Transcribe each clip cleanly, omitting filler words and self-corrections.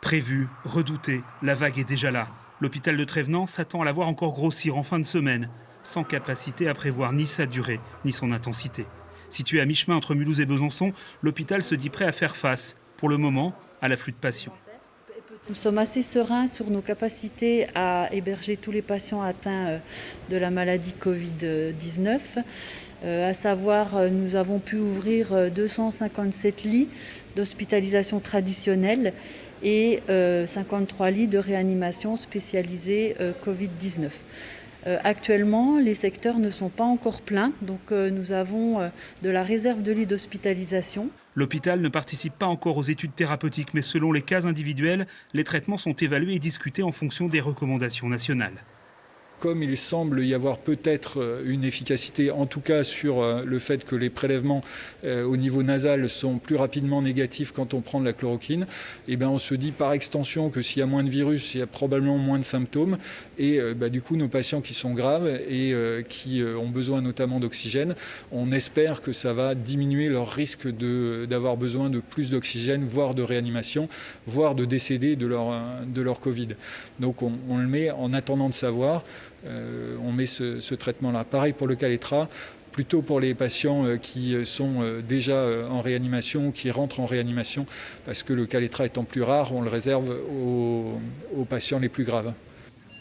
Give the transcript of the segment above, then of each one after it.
Prévu, redouté, la vague est déjà là. L'hôpital de Trévenans s'attend à la voir encore grossir en fin de semaine, sans capacité à prévoir ni sa durée, ni son intensité. Situé à mi-chemin entre Mulhouse et Besançon, l'hôpital se dit prêt à faire face, pour le moment, à l'afflux de patients. Nous sommes assez sereins sur nos capacités à héberger tous les patients atteints de la maladie Covid-19. À savoir, nous avons pu ouvrir 257 lits d'hospitalisation traditionnelle et 53 lits de réanimation spécialisés Covid-19. Actuellement, les secteurs ne sont pas encore pleins, donc nous avons de la réserve de lits d'hospitalisation. L'hôpital ne participe pas encore aux études thérapeutiques, mais selon les cas individuels, les traitements sont évalués et discutés en fonction des recommandations nationales. Comme il semble y avoir peut-être une efficacité, en tout cas sur le fait que les prélèvements au niveau nasal sont plus rapidement négatifs quand on prend de la chloroquine, et bien on se dit par extension que s'il y a moins de virus, il y a probablement moins de symptômes. Et du coup, nos patients qui sont graves et qui ont besoin notamment d'oxygène, on espère que ça va diminuer leur risque d'avoir besoin de plus d'oxygène, voire de réanimation, voire de décéder de leur Covid. Donc on le met en attendant de savoir. On met ce traitement-là. Pareil pour le Kaletra, plutôt pour les patients qui sont déjà en réanimation, qui rentrent en réanimation, parce que le Kaletra étant plus rare, on le réserve aux patients les plus graves.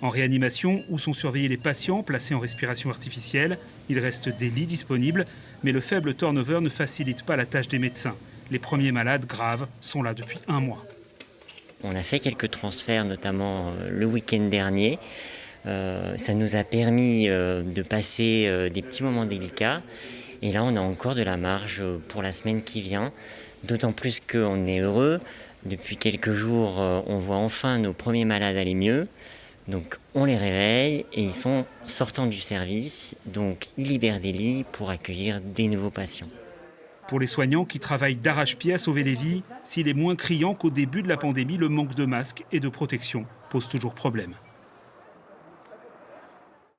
En réanimation, où sont surveillés les patients placés en respiration artificielle, il reste des lits disponibles, mais le faible turnover ne facilite pas la tâche des médecins. Les premiers malades graves sont là depuis 1 mois. On a fait quelques transferts, notamment le week-end dernier. Ça nous a permis de passer des petits moments délicats. Et là, on a encore de la marge pour la semaine qui vient. D'autant plus qu'on est heureux. Depuis quelques jours, on voit enfin nos premiers malades aller mieux. Donc on les réveille et ils sont sortant du service. Donc ils libèrent des lits pour accueillir des nouveaux patients. Pour les soignants qui travaillent d'arrache-pied à sauver les vies, s'il est moins criant qu'au début de la pandémie, le manque de masques et de protection pose toujours problème.